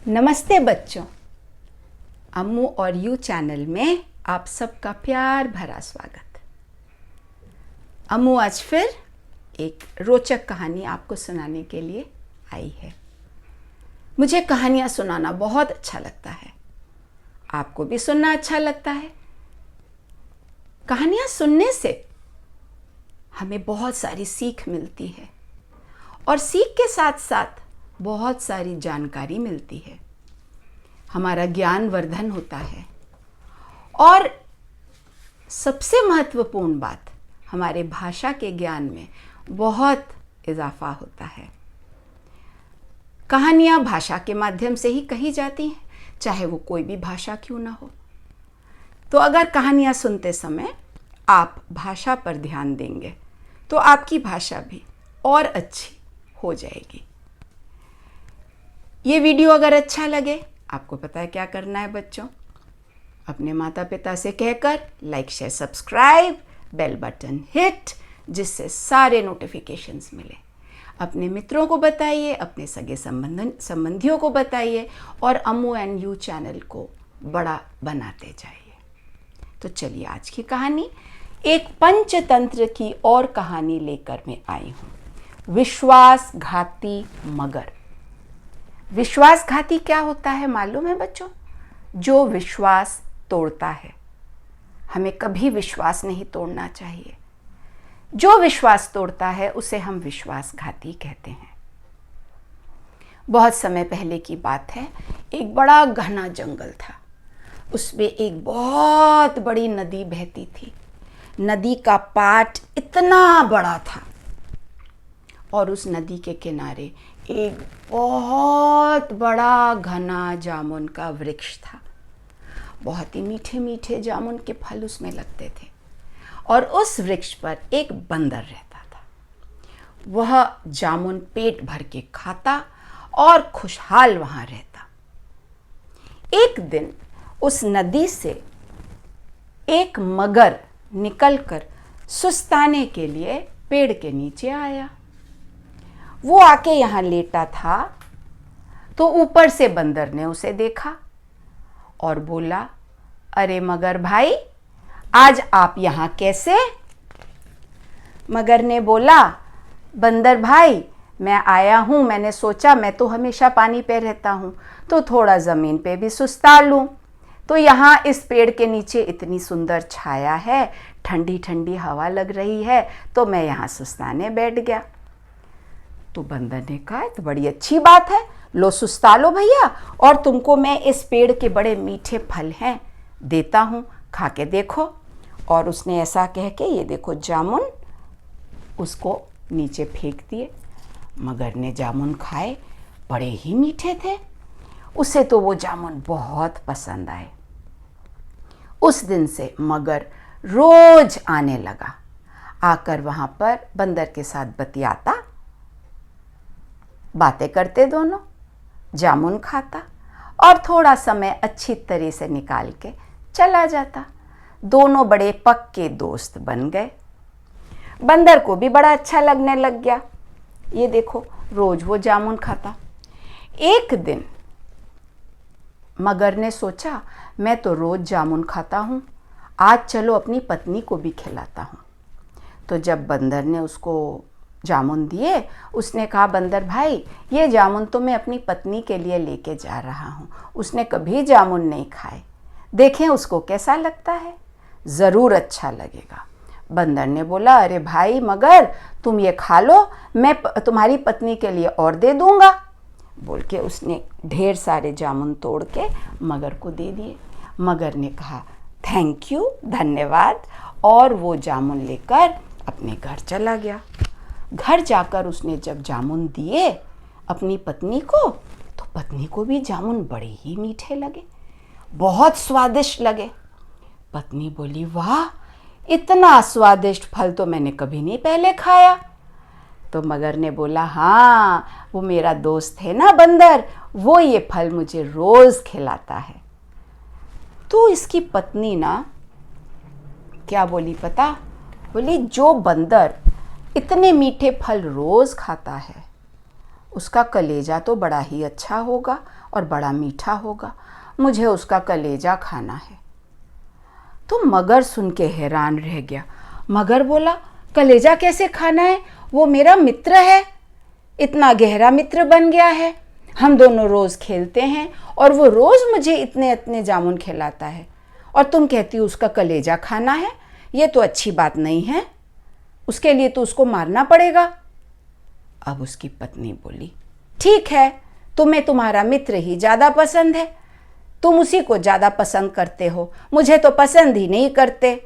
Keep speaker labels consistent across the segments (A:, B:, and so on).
A: नमस्ते बच्चों, अम्मू और यू चैनल में आप सबका प्यार भरा स्वागत। अम्मू आज फिर एक रोचक कहानी आपको सुनाने के लिए आई है। मुझे कहानियाँ सुनाना बहुत अच्छा लगता है, आपको भी सुनना अच्छा लगता है। कहानियाँ सुनने से हमें बहुत सारी सीख मिलती है और सीख के साथ साथ बहुत सारी जानकारी मिलती है, हमारा ज्ञान वर्धन होता है और सबसे महत्वपूर्ण बात, हमारे भाषा के ज्ञान में बहुत इजाफा होता है। कहानियाँ भाषा के माध्यम से ही कही जाती हैं, चाहे वो कोई भी भाषा क्यों ना हो। तो अगर कहानियाँ सुनते समय आप भाषा पर ध्यान देंगे तो आपकी भाषा भी और अच्छी हो जाएगी। ये वीडियो अगर अच्छा लगे, आपको पता है क्या करना है बच्चों, अपने माता पिता से कहकर like share subscribe bell button hit, जिससे सारे नोटिफिकेशंस मिले। अपने मित्रों को बताइए, अपने सगे संबंधियों को बताइए और अम्मू एंड यू चैनल को बड़ा बनाते जाइए। तो चलिए आज की कहानी, एक पंचतंत्र की और कहानी लेकर मैं आई हूँ, विश्वासघाती मगर। विश्वासघाती क्या होता है मालूम है बच्चों? जो विश्वास तोड़ता है। हमें कभी विश्वास नहीं तोड़ना चाहिए। जो विश्वास तोड़ता है उसे हम विश्वासघाती कहते हैं। बहुत समय पहले की बात है, एक बड़ा घना जंगल था। उसमें एक बहुत बड़ी नदी बहती थी। नदी का पाट इतना बड़ा था और उस नदी के किनारे एक बहुत बड़ा घना जामुन का वृक्ष था। बहुत ही मीठे मीठे जामुन के फल उसमें लगते थे और उस वृक्ष पर एक बंदर रहता था। वह जामुन पेट भर के खाता और खुशहाल वहाँ रहता। एक दिन उस नदी से एक मगर निकलकर सुस्ताने के लिए पेड़ के नीचे आया। वो आके यहाँ लेटा था तो ऊपर से बंदर ने उसे देखा और बोला, अरे मगर भाई, आज आप यहाँ कैसे? मगर ने बोला, बंदर भाई, मैं आया हूँ, मैंने सोचा मैं तो हमेशा पानी पे रहता हूँ तो थोड़ा ज़मीन पे भी सुस्ता लूँ। तो यहाँ इस पेड़ के नीचे इतनी सुंदर छाया है, ठंडी ठंडी हवा लग रही है, तो मैं यहाँ सुस्ताने बैठ गया। तो बंदर ने कहा, तो बड़ी अच्छी बात है, लो सुस्ता लो भैया, और तुमको मैं इस पेड़ के बड़े मीठे फल हैं देता हूँ, खा के देखो। और उसने ऐसा कह के, ये देखो जामुन, उसको नीचे फेंक दिए। मगर ने जामुन खाए, बड़े ही मीठे थे। उसे तो वो जामुन बहुत पसंद आए। उस दिन से मगर रोज आने लगा, आकर वहाँ पर बंदर के साथ बतियाता, बातें करते दोनों, जामुन खाता और थोड़ा समय अच्छी तरह से निकाल के चला जाता। दोनों बड़े पक्के दोस्त बन गए। बंदर को भी बड़ा अच्छा लगने लग गया, ये देखो रोज वो जामुन खाता। एक दिन मगर ने सोचा, मैं तो रोज जामुन खाता हूँ, आज चलो अपनी पत्नी को भी खिलाता हूँ। तो जब बंदर ने उसको जामुन दिए, उसने कहा, बंदर भाई, ये जामुन तो मैं अपनी पत्नी के लिए लेके जा रहा हूँ, उसने कभी जामुन नहीं खाए, देखें उसको कैसा लगता है, ज़रूर अच्छा लगेगा। बंदर ने बोला, अरे भाई मगर, तुम ये खा लो, मैं तुम्हारी पत्नी के लिए और दे दूँगा। बोल के उसने ढेर सारे जामुन तोड़ के मगर को दे दिए। मगर ने कहा, थैंक यू, धन्यवाद, और वो जामुन लेकर अपने घर चला गया। घर जाकर उसने जब जामुन दिए अपनी पत्नी को, तो पत्नी को भी जामुन बड़े ही मीठे लगे, बहुत स्वादिष्ट लगे। पत्नी बोली, वाह, इतना स्वादिष्ट फल तो मैंने कभी नहीं पहले खाया। तो मगर ने बोला, हाँ, वो मेरा दोस्त है ना बंदर, वो ये फल मुझे रोज खिलाता है। तो इसकी पत्नी ना क्या बोली पता? बोली, जो बंदर इतने मीठे फल रोज खाता है, उसका कलेजा तो बड़ा ही अच्छा होगा और बड़ा मीठा होगा, मुझे उसका कलेजा खाना है। तो मगर सुन के हैरान रह गया। मगर बोला, कलेजा कैसे खाना है? वो मेरा मित्र है, इतना गहरा मित्र बन गया है, हम दोनों रोज़ खेलते हैं और वो रोज़ मुझे इतने इतने जामुन खिलाता है, और तुम कहती हो उसका कलेजा खाना है? ये तो अच्छी बात नहीं है, उसके लिए तो उसको मारना पड़ेगा। अब उसकी पत्नी बोली, ठीक है, तुम्हें तुम्हारा मित्र ही ज़्यादा पसंद है, तुम उसी को ज़्यादा पसंद करते हो, मुझे तो पसंद ही नहीं करते,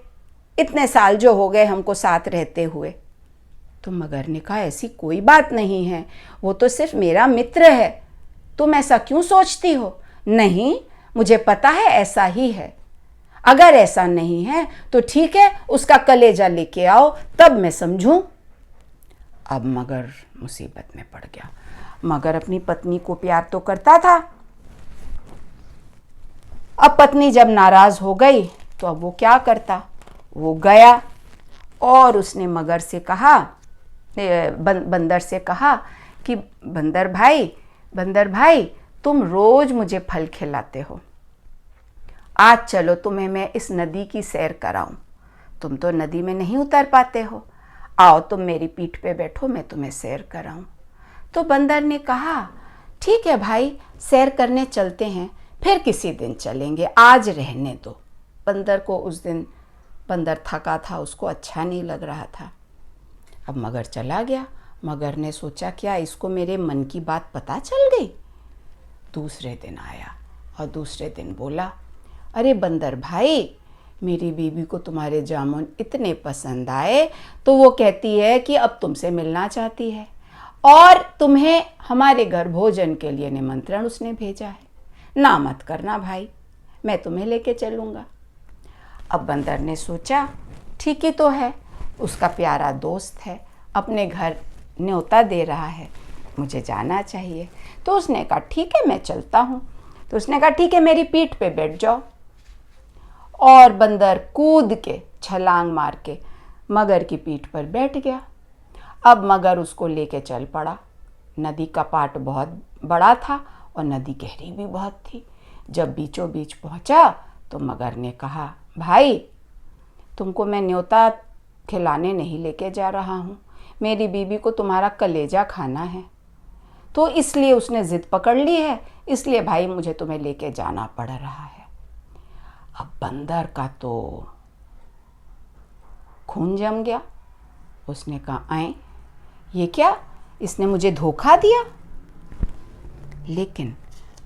A: इतने साल जो हो गए हमको साथ रहते हुए। तो मगर ने कहा, ऐसी कोई बात नहीं है, वो तो सिर्फ मेरा मित्र है, तुम ऐसा क्यों सोचती हो? नहीं, मुझे पता है ऐसा ही है, अगर ऐसा नहीं है तो ठीक है, उसका कलेजा लेके आओ, तब मैं समझूं। अब मगर मुसीबत में पड़ गया। मगर अपनी पत्नी को प्यार तो करता था। अब पत्नी जब नाराज हो गई तो अब वो क्या करता, वो गया और उसने मगर से कहा, बंदर से कहा कि बंदर भाई तुम रोज मुझे फल खिलाते हो, आज चलो तुम्हें मैं इस नदी की सैर कराऊं, तुम तो नदी में नहीं उतर पाते हो, आओ तुम मेरी पीठ पे बैठो, मैं तुम्हें सैर कराऊं। तो बंदर ने कहा, ठीक है भाई, सैर करने चलते हैं, फिर किसी दिन चलेंगे, आज रहने दो। बंदर को उस दिन, बंदर थका था, उसको अच्छा नहीं लग रहा था। अब मगर चला गया। मगर ने सोचा, क्या इसको मेरे मन की बात पता चल गई? दूसरे दिन आया और दूसरे दिन बोला, अरे बंदर भाई, मेरी बीवी को तुम्हारे जामुन इतने पसंद आए तो वो कहती है कि अब तुमसे मिलना चाहती है और तुम्हें हमारे घर भोजन के लिए निमंत्रण उसने भेजा है, ना मत करना भाई, मैं तुम्हें लेके चलूँगा। अब बंदर ने सोचा, ठीक ही तो है, उसका प्यारा दोस्त है, अपने घर न्योता दे रहा है, मुझे जाना चाहिए। तो उसने कहा, ठीक है, मैं चलता हूँ। तो उसने कहा, ठीक है, मेरी पीठ पे बैठ जाओ। और बंदर कूद के, छलांग मार के मगर की पीठ पर बैठ गया। अब मगर उसको लेके चल पड़ा। नदी का पाट बहुत बड़ा था और नदी गहरी भी बहुत थी। जब बीचों बीच पहुंचा तो मगर ने कहा, भाई तुमको मैं न्योता खिलाने नहीं लेके जा रहा हूँ, मेरी बीबी को तुम्हारा कलेजा खाना है, तो इसलिए उसने ज़िद पकड़ ली है, इसलिए भाई मुझे तुम्हें लेके जाना पड़ रहा है। अब बंदर का तो खून जम गया। उसने कहा, आए ये क्या, इसने मुझे धोखा दिया। लेकिन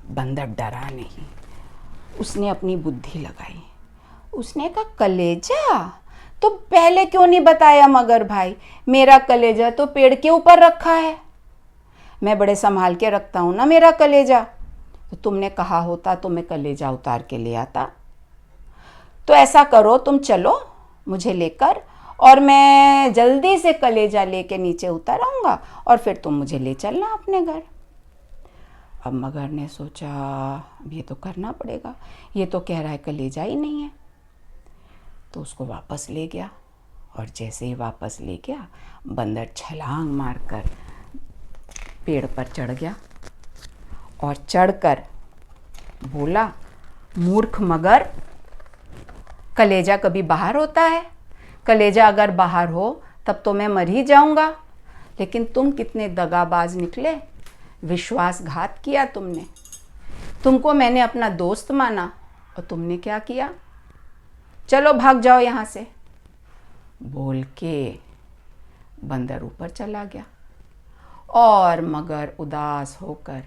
A: बंदर डरा नहीं, उसने अपनी बुद्धि लगाई। उसने कहा, कलेजा तो पहले क्यों नहीं बताया मगर भाई, मेरा कलेजा तो पेड़ के ऊपर रखा है, मैं बड़े संभाल के रखता हूँ ना मेरा कलेजा, तो तुमने कहा होता तो मैं कलेजा उतार के ले आता। तो ऐसा करो, तुम चलो मुझे लेकर और मैं जल्दी से कलेजा लेके नीचे उतर आऊँगा और फिर तुम मुझे ले चलना अपने घर। अब मगर ने सोचा, अब ये तो करना पड़ेगा, ये तो कह रहा है कलेजा ही नहीं है। तो उसको वापस ले गया और जैसे ही वापस ले गया, बंदर छलांग मारकर पेड़ पर चढ़ गया और चढ़कर बोला, मूर्ख मगर, कलेजा कभी बाहर होता है? कलेजा अगर बाहर हो तब तो मैं मर ही जाऊंगा, लेकिन तुम कितने दगाबाज निकले, विश्वासघात किया तुमने, तुमको मैंने अपना दोस्त माना और तुमने क्या किया, चलो भाग जाओ यहाँ से, बोल के बंदर ऊपर चला गया और मगर उदास होकर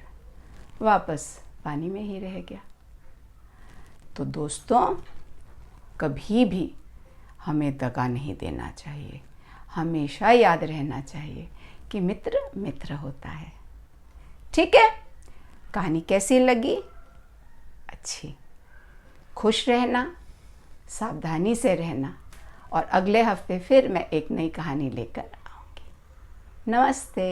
A: वापस पानी में ही रह गया। तो दोस्तों, कभी भी हमें दगा नहीं देना चाहिए, हमेशा याद रहना चाहिए कि मित्र मित्र होता है। ठीक है, कहानी कैसी लगी? अच्छी। खुश रहना, सावधानी से रहना, और अगले हफ्ते फिर मैं एक नई कहानी लेकर आऊँगी। नमस्ते।